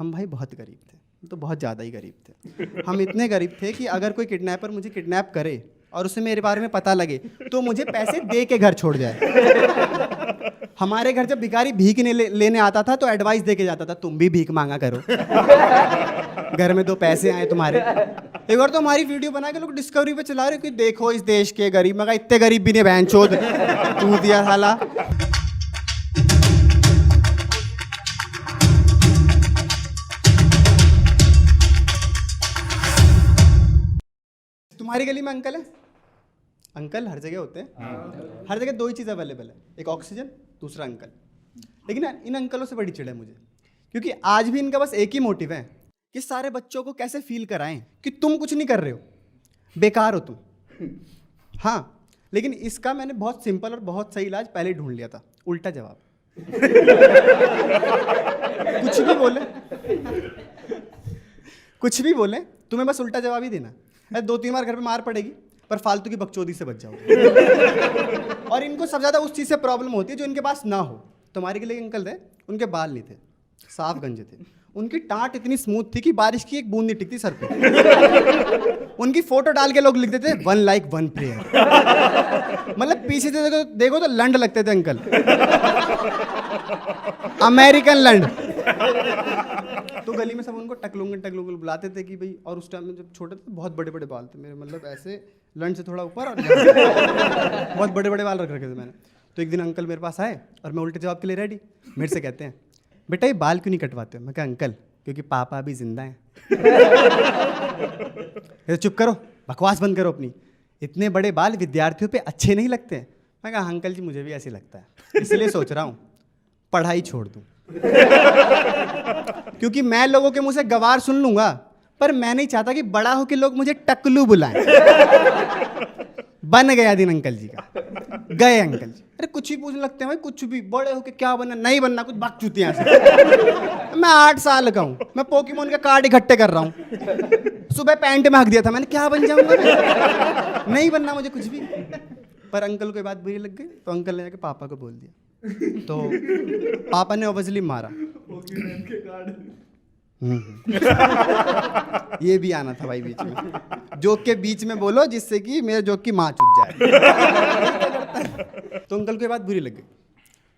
हम भाई बहुत गरीब थे, तो बहुत ज़्यादा ही गरीब थे। हम इतने गरीब थे कि अगर कोई किडनैपर मुझे किडनैप करे और उसे मेरे बारे में पता लगे तो मुझे पैसे दे के घर छोड़ जाए। हमारे घर जब भिखारी भीख लेने आता था तो एडवाइस दे के जाता था, तुम भी भीख मांगा करो, घर में 2 पैसे आए तुम्हारे। एक बार तो हमारी वीडियो बना के लोग डिस्कवरी पे चला रहे कि देखो इस देश के गरीब। मैं कहा इतने गरीब भी नहीं बहन चोद, तू दिया साला। तुम्हारी गली में अंकल है? अंकल हर जगह होते हैं, हर जगह 2 ही चीज़ अवेलेबल है, एक ऑक्सीजन, दूसरा अंकल। लेकिन इन अंकलों से बड़ी चिढ़ है मुझे, क्योंकि आज भी इनका बस एक ही मोटिव है कि सारे बच्चों को कैसे फील कराएं कि तुम कुछ नहीं कर रहे हो, बेकार हो तुम। हाँ, लेकिन इसका मैंने बहुत सिंपल और बहुत सही इलाज पहले ही ढूंढ लिया था, उल्टा जवाब। कुछ भी बोले तुम्हें बस उल्टा जवाब ही देना है। 2-3 बार घर पे मार पड़ेगी पर फालतू की बकचोदी से बच जाओगे। और इनको सबसे ज़्यादा उस चीज़ से प्रॉब्लम होती है जो इनके पास ना हो। तुम्हारे के लिए अंकल थे, उनके बाल नहीं थे, साफ गंजे थे, उनकी टाट इतनी स्मूथ थी कि बारिश की एक बूंद नहीं टिकती सर पे। उनकी फोटो डाल के लोग लिख देते 1 लाइक 1 प्रेयर। मतलब पीछे से देखो तो लंड लगते थे अंकल, अमेरिकन लंड। तो गली में सब उनको टकलुंगल बुलाते थे कि भाई। और उस टाइम में जब छोटे थे बहुत बड़े बड़े बाल थे मेरे, मतलब ऐसे लंड से थोड़ा ऊपर और बहुत बड़े बड़े बाल रख रखे थे मैंने। तो एक दिन अंकल मेरे पास आए और मैं उल्टे जवाब के लिए रेडी। मेरे से कहते हैं, बेटा ये बाल क्यों नहीं कटवाते? मैं कहा अंकल क्योंकि पापा अभी जिंदा हैं। चुप करो, बकवास बंद करो अपनी, इतने बड़े बाल विद्यार्थियों पे अच्छे नहीं लगते हैं। मैं कहा अंकल जी मुझे भी ऐसे लगता है, इसलिए सोच रहा हूँ पढ़ाई छोड़ दूँ। क्योंकि मैं लोगों के मुंह से गवार सुन लूंगा, पर मैं नहीं चाहता कि बड़ा हो के लोग मुझे टकलू बुलाएं। बन गया दिन अंकल जी का, गए अंकल जी। अरे कुछ भी पूछने लगते हैं भाई, कुछ भी, बड़े होके क्या बनना, नहीं बनना, कुछ बक चुती हैं। मैं 8 साल का हूँ, मैं पोकेमोन के कार्ड इकट्ठे कर रहा हूँ। सुबह पैंट में हक दिया था मैंने, क्या बन जाऊंगा, नहीं बनना मुझे कुछ भी। पर अंकल को ये बात बुरी लग गई तो अंकल ने जाके पापा को बोल दिया। तो पापा ने ऑब्वियसली मारा। ये भी आना था भाई बीच में, जोक के बीच में बोलो जिससे कि मेरे जोक की माँ चुट जाए। तो अंकल को ये बात बुरी लग गई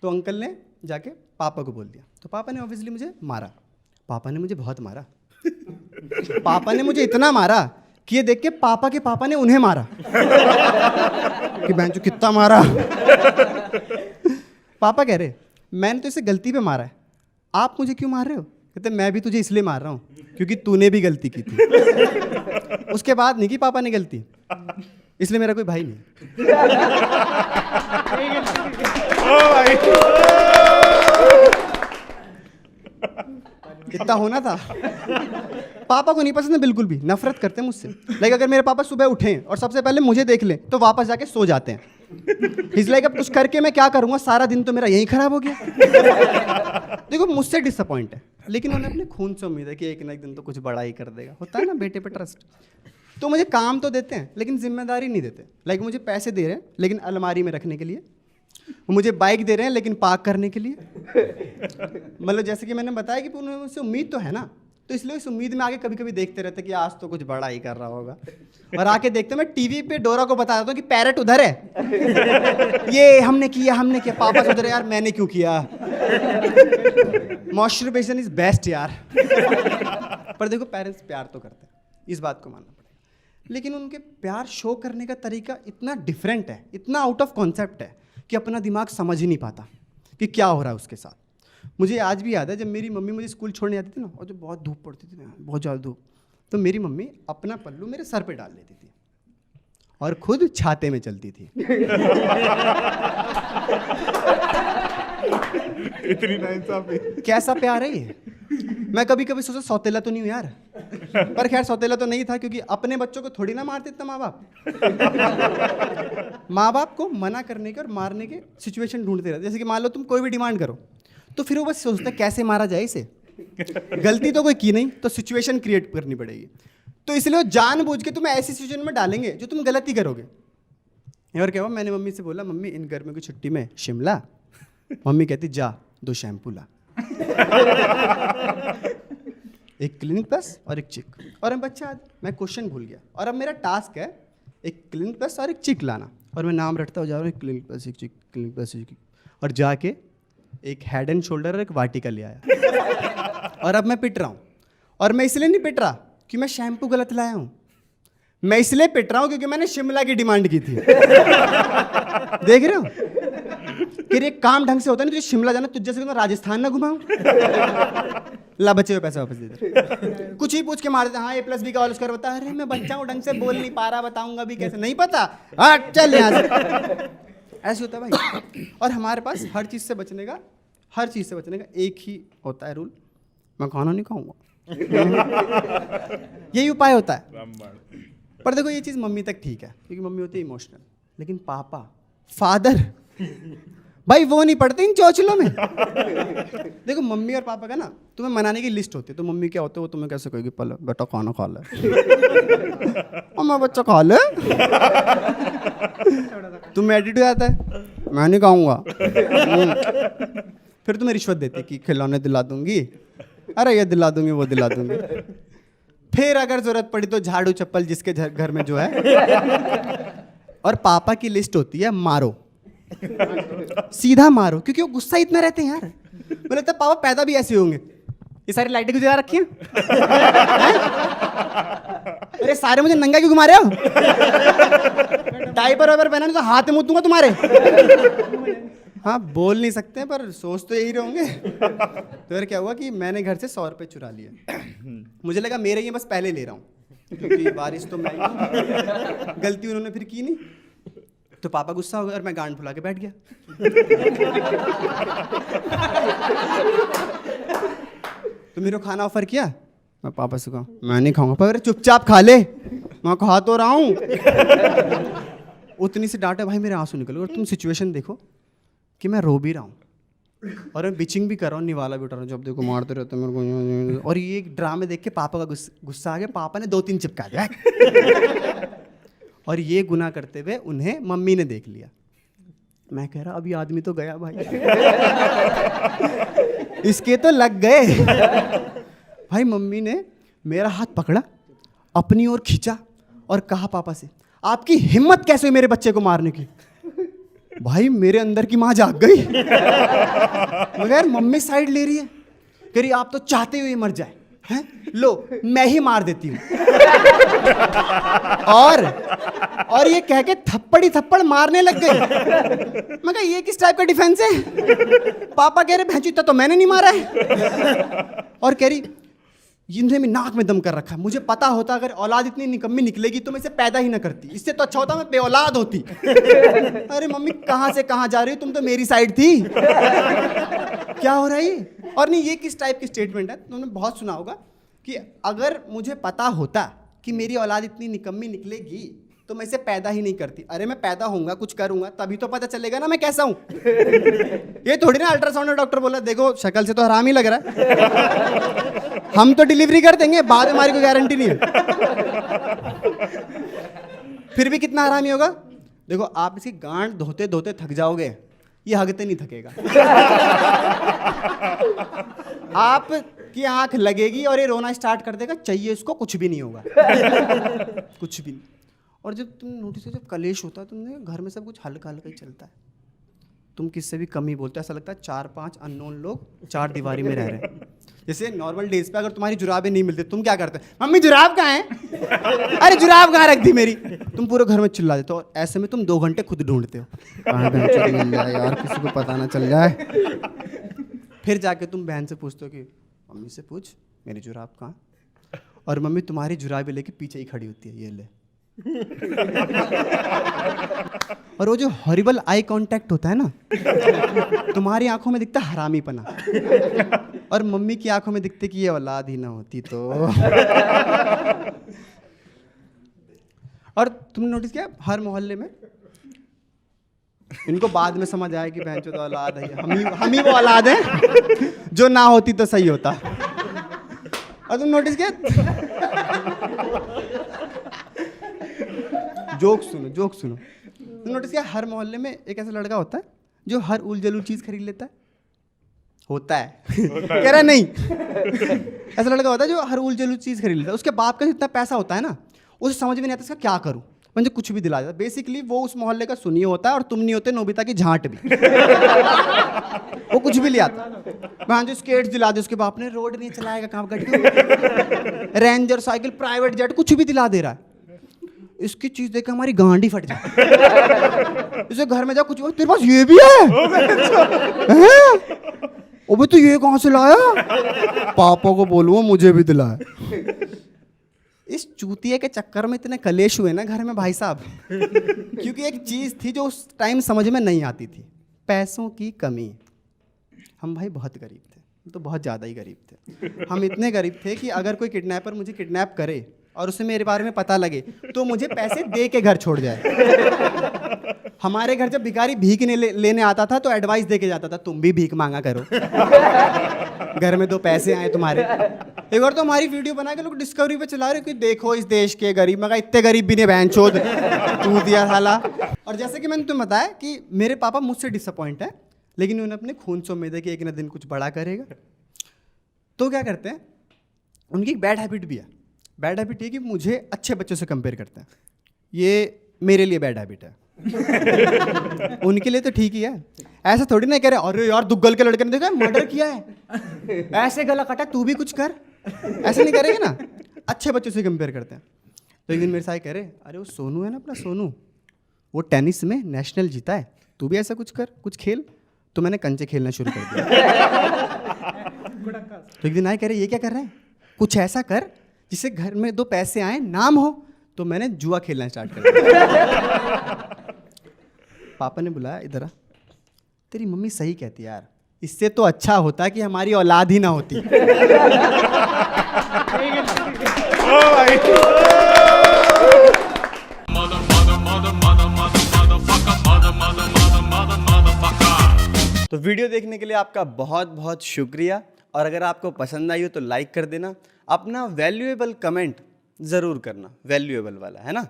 तो अंकल ने जाके पापा को बोल दिया। तो पापा ने ऑब्वियसली मुझे मारा। पापा ने मुझे बहुत मारा। पापा ने मुझे इतना मारा कि ये देख के पापा ने उन्हें मारा कि बहन चो कितना मारा। पापा कह रहे मैंने तो इसे गलती पे मारा है, आप मुझे क्यों मार रहे हो? कहते मैं भी तुझे इसलिए मार रहा हूँ क्योंकि तूने भी गलती की थी। उसके बाद नहीं की पापा ने गलती, इसलिए मेरा कोई भाई नहीं। इतना होना था। पापा को नहीं पसंद है बिल्कुल भी, नफरत करते हैं मुझसे। लाइक अगर मेरे पापा सुबह उठें और सबसे पहले मुझे देख लें तो वापस जाके सो जाते हैं। इस लाइक अब कुछ करके मैं क्या करूंगा, सारा दिन तो मेरा यही खराब हो गया। देखो मुझसे डिसअपॉइंट है, लेकिन उन्हें अपने खून से उम्मीद है कि एक ना एक दिन तो कुछ बड़ा ही कर देगा। होता है ना बेटे पे ट्रस्ट। तो मुझे काम तो देते हैं लेकिन जिम्मेदारी नहीं देते। लाइक मुझे पैसे दे रहे हैं लेकिन अलमारी में रखने के लिए, मुझे बाइक दे रहे हैं लेकिन पार्क करने के लिए। मतलब जैसे कि मैंने बताया कि उन्हें मुझसे उम्मीद तो है ना, तो इसलिए इस उम्मीद में आगे कभी कभी देखते रहते कि आज तो कुछ बड़ा ही कर रहा होगा। और आके देखते मैं टीवी पे डोरा को बता देता हूँ कि पैरेट उधर है, ये हमने किया। पापा से उधर है, यार मैंने क्यों किया। मॉइस्चराइजेशन इज बेस्ट यार। पर देखो पेरेंट्स प्यार तो करते हैं, इस बात को मानना पड़ेगा। लेकिन उनके प्यार शो करने का तरीका इतना डिफरेंट है, इतना आउट ऑफ कॉन्सेप्ट है कि अपना दिमाग समझ ही नहीं पाता कि क्या हो रहा है उसके साथ। मुझे आज भी याद है जब मेरी मम्मी मुझे स्कूल छोड़ने आती थी ना, और जब बहुत धूप पड़ती थी ना, बहुत ज़्यादा धूप, तो मेरी मम्मी अपना पल्लू मेरे सर पे डाल लेती थी और खुद छाते में चलती थी। इतनी नाइंसाफी। कैसा प्यार है ये। मैं कभी कभी सोचा सौतेला तो नहीं हूँ यार, पर खैर सौतेला तो नहीं था क्योंकि अपने बच्चों को थोड़ी ना मारते इतना माँ बाप। माँ बाप को मना करने के और मारने के सिचुएशन ढूंढते रहते। जैसे कि मान लो तुम कोई भी डिमांड करो तो फिर वो बस सोचते कैसे मारा जाए इसे। गलती तो कोई की नहीं तो सिचुएशन क्रिएट करनी पड़ेगी। तो इसलिए वो जानबूझ के तुम्हें ऐसी सिचुएशन में डालेंगे जो तुम गलत ही करोगे। और क्या हुआ, मैंने मम्मी से बोला मम्मी इन गर्मियों की छुट्टी में शिमला। मम्मी कहती जा 2 शैम्पू ला। एक क्लिनिक प्लस और एक चिक। और मैं बच्चा मैं क्वेश्चन भूल गया और अब मेरा टास्क है एक क्लिनिक प्लस और एक चिक लाना। और मैं नाम रटता हो जा रहा हूँ, क्लिनिक प्लस एक चिक, क्लिनिक प्लस एक चिक, और जाके एक हेड एंड शोल्डर और एक वाटिका ले आया। और अब मैं पिट रहा हूँ, और मैं इसलिए नहीं पिट रहा कि मैं शैम्पू गलत लाया हूँ, मैं इसलिए पिट रहा हूँ क्योंकि मैंने शिमला की डिमांड की थी। देख रहे हो कि ये काम ढंग से होता नहीं, तुझे शिमला जाना, तुझ जैसे राजस्थान ना घुमाऊं। ला बचे हुए पैसे वापस दे दे। कुछ ही पूछ के मार देते, हाँ ए प्लस बी का ऑल स्क्वायर बता। अरे मैं बच्चा हूँ, ढंग से बोल नहीं पा रहा, बताऊंगा भी कैसे, नहीं पता, हाँ चल यहाँ से। ऐसे होता है भाई। और हमारे पास हर चीज़ से बचने का एक ही होता है रूल, मैं खाना नहीं खाऊंगा। यही उपाय होता है। पर देखो ये चीज़ मम्मी तक ठीक है क्योंकि मम्मी होती है इमोशनल, लेकिन पापा, फादर भाई वो नहीं पढ़ते इन चौचलों में। देखो मम्मी और पापा का ना तुम्हें मनाने की लिस्ट होती है, तो मम्मी क्या होते है वो तुम्हें कैसे कहेगी, पहले बेटा खाना खा ले, और मैं बच्चा खा ले, तुम्हें एटीट्यूड आता है मैं नहीं खाऊंगा। फिर तुम्हें रिश्वत देती कि खिलौने दिला दूंगी, अरे ये दिला दूंगी वो दिला दूंगी। फिर अगर जरूरत पड़ी तो झाड़ू चप्पल जिसके घर में जो है। और पापा की लिस्ट होती है मारो, सीधा मारो, क्योंकि वो गुस्सा इतना रहते हैं यार। मुझे लगता है पापा पैदा भी ऐसे होंगे। ये सारी लाइटें क्यों जला रखी हैं? अरे सारे मुझे नंगा क्यों घुमा रहे हो? डायपर वाइपर पहना नहीं तो हाथ में मुँह दूंगा तुम्हारे। हाँ बोल नहीं सकते पर सोच तो यही रहोगे। तो फिर क्या हुआ कि मैंने घर से 100 रुपये चुरा लिए। मुझे लगा मेरे ये बस पहले ले रहा हूँ क्योंकि बारिश तो मैं गलती उन्होंने फिर की नहीं। तो पापा गुस्सा हो गए और मैं गांड फुला के बैठ गया। तो मेरे को खाना ऑफर किया, मैं पापा से कहा मैं नहीं खाऊंगा। पर चुपचाप खा ले, मैं खा तो रहा हूँ। उतनी से डांटे, भाई मेरे आंसू निकल गए। और तुम सिचुएशन देखो कि मैं रो भी रहा हूँ और मैं बिचिंग भी कर रहा हूँ, निवाला भी उठा रहा हूँ, जब देखो मारते रहते मेरे को। और ये एक ड्रामे देख के पापा का गुस्सा आ गया, पापा ने 2-3 चिपका दिया। और ये गुनाह करते हुए उन्हें मम्मी ने देख लिया। मैं कह रहा अभी आदमी तो गया भाई, इसके तो लग गए। भाई मम्मी ने मेरा हाथ पकड़ा, अपनी ओर खींचा और कहा पापा से, आपकी हिम्मत कैसे हुई मेरे बच्चे को मारने की? भाई मेरे अंदर की माँ जाग गई। मगर मम्मी साइड ले रही है, कह रही आप तो चाहते हुए मर जाए हैं, लो मैं ही मार देती हूँ। और ये कह के थप्पड़ ही थप्पड़ मारने लग गई। मैं कहा ये किस टाइप का डिफेंस है? पापा कह रहे भैंचू इतना तो मैंने नहीं मारा है। और कह रही इन्हें में नाक में दम कर रखा है, मुझे पता होता अगर औलाद इतनी निकम्मी निकलेगी तो मैं इसे पैदा ही ना करती, इससे तो अच्छा होता मैं बेऔलाद होती। अरे मम्मी कहाँ से कहाँ जा रही हो, तुम तो मेरी साइड थी। क्या हो रहा है ये? और नहीं ये किस टाइप की स्टेटमेंट है, तुमने बहुत सुना होगा कि अगर मुझे पता होता कि मेरी औलाद इतनी निकम्मी निकलेगी तो मैं इसे पैदा ही नहीं करती। अरे मैं पैदा होऊंगा, कुछ करूंगा, तभी तो पता चलेगा ना मैं कैसा हूं। ये थोड़ी ना अल्ट्रासाउंड में डॉक्टर बोला देखो शक्ल से तो हराम ही लग रहा है, हम तो डिलीवरी कर देंगे, बाद में हमारी कोई गारंटी नहीं है। फिर भी कितना हरामी होगा। देखो आप इसकी गांड धोते धोते थक जाओगे, ये हगते नहीं थकेगा। आप की आंख लगेगी और ये रोना स्टार्ट कर देगा, चाहिए इसको कुछ भी नहीं होगा। कुछ भी नहीं। और जब तुम नोटिस हो, जब कलेश होता है तुमने घर में सब कुछ हल्का हल्का ही चलता है, तुम किससे भी कम ही बोलते, ऐसा लगता है 4-5 अननोन लोग 4 दीवारी में रह रहे हैं। जैसे नॉर्मल डेज पे अगर तुम्हारी जुराबें नहीं मिलती तुम क्या करते हो, मम्मी जुराब कहाँ है? अरे जुराब कहाँ रख दी मेरी? तुम पूरे घर में चिल्ला देते हो। और ऐसे में तुम 2 घंटे खुद ढूंढते हो, कहाँ बहन मिल जाए यार, किसी को पता ना चल जाए। फिर जाके तुम बहन से पूछते हो कि मम्मी से पूछ मेरी जुराब कहाँ, और मम्मी तुम्हारी जुराबें लेके पीछे ही खड़ी होती है, ये ले। और वो जो हॉरिबल आई कांटेक्ट होता है ना, तुम्हारी आंखों में दिखता है हरामीपना, और मम्मी की आंखों में दिखते कि ये औलाद ही ना होती तो। और तुमने नोटिस किया हर मोहल्ले में, इनको बाद में समझ आया कि बहन चोद औलाद है, हम ही वो औलाद है जो ना होती तो सही होता। और तुम नोटिस किया, जोक सुनो। तुम नोटिस किया हर मोहल्ले में एक ऐसा लड़का होता है जो हर उल जलूल चीज खरीद लेता है। होता है कह रहा नहीं, ऐसा लड़का होता है जो हर उल जलूल चीज़ खरीद लेता है, उसके बाप का जितना पैसा होता है ना उसे समझ में नहीं आता इसका क्या करूँ, मुझे कुछ भी दिला देता। बेसिकली वो उस मोहल्ले का सुनिए होता है और तुम नहीं होते नोबिता की झांट भी। वो कुछ भी ले आता, वहाँ जो स्केट्स दिला दे, उसके बाप ने रोड नहीं चलाएगा कहाँ गड्डी, रेंजर साइकिल, प्राइवेट जेट, कुछ भी दिला दे रहा है। इसकी चीज देख के हमारी गांडी फट जाती है। इसे घर में जा, कुछ तेरे पास ये भी है? अबे तो ये कहाँ से लाया? पापा को बोलूँगा मुझे भी दिलाया। इस चूतिए के चक्कर में इतने कलेश हुए ना घर में भाई साहब, क्योंकि एक चीज़ थी जो उस टाइम समझ में नहीं आती थी, पैसों की कमी। हम भाई बहुत गरीब थे, तो बहुत ज़्यादा ही गरीब थे। हम इतने गरीब थे कि अगर कोई किडनैपर मुझे किडनैप करे और उसे मेरे बारे में पता लगे तो मुझे पैसे दे के घर छोड़ जाए। हमारे घर जब भिखारी भीख लेने आता था तो एडवाइस दे के जाता था, तुम भी भीख मांगा करो, घर में 2 पैसे आए तुम्हारे। एक बार तो हमारी वीडियो बना के लोग डिस्कवरी पे चला रहे कि देखो इस देश के गरीब। मगर इतने गरीब भी नहीं बहन चोद तू दिया साला। और जैसे कि मैंने तुम्हें बताया कि मेरे पापा मुझसे डिसअपॉइंट है, लेकिन उन्हें अपने खून से उम्मीद है कि एक ना दिन कुछ बड़ा करेगा। तो क्या करते हैं, उनकी एक बैड हैबिट भी है। बैड हैबिट ये कि मुझे अच्छे बच्चों से कंपेयर करते हैं। ये मेरे लिए बैड हैबिट है। उनके लिए तो ठीक ही है। ऐसा थोड़ी ना कह रहे अरे यार दुग्गल के लड़के ने देखा मर्डर किया है, ऐसे गला काटा, तू भी कुछ कर, ऐसे नहीं करेंगे ना। अच्छे बच्चों से कंपेयर करते हैं। तो एक दिन मेरे साथ कह रहे अरे वो सोनू है ना, अपना सोनू, वो टेनिस में नेशनल जीता है, तू भी ऐसा कुछ कर, कुछ खेल। तो मैंने कंचे खेलना शुरू कर दिया। तो एक दिन आए कह रहे ये क्या कर रहे हैं, कुछ ऐसा कर जिससे घर में 2 पैसे आए, नाम हो। तो मैंने जुआ खेलना स्टार्ट कर दिया। पापा ने बुलाया, इधर आ, तेरी मम्मी सही कहती है यार, इससे तो अच्छा होता कि हमारी औलाद ही ना होती। तो वीडियो देखने के लिए आपका बहुत बहुत शुक्रिया। और अगर आपको पसंद आई हो तो लाइक कर देना, अपना वैल्यूएबल कमेंट ज़रूर करना, वैल्यूएबल वाला, है ना।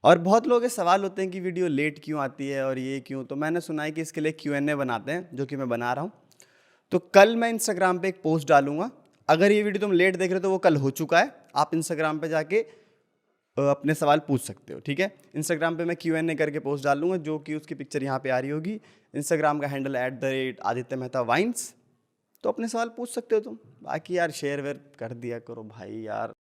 और बहुत लोगों के सवाल होते हैं कि वीडियो लेट क्यों आती है और ये क्यों। तो मैंने सुना है कि इसके लिए Q&A बनाते हैं, जो कि मैं बना रहा हूँ। तो कल मैं इंस्टाग्राम पे एक पोस्ट डालूंगा। अगर ये वीडियो तुम लेट देख रहे हो तो वो कल हो चुका है, आप इंस्टाग्राम पे जाके अपने सवाल पूछ सकते हो, ठीक है। इंस्टाग्राम पे मैं Q&A करके पोस्ट डालूंगा, जो कि उसकी पिक्चर यहाँ पे आ रही होगी। इंस्टाग्राम का हैंडल @आदित्य मेहता वाइन्स। तो अपने सवाल पूछ सकते हो तुम। बाकी यार शेयर वेयर कर दिया करो भाई यार।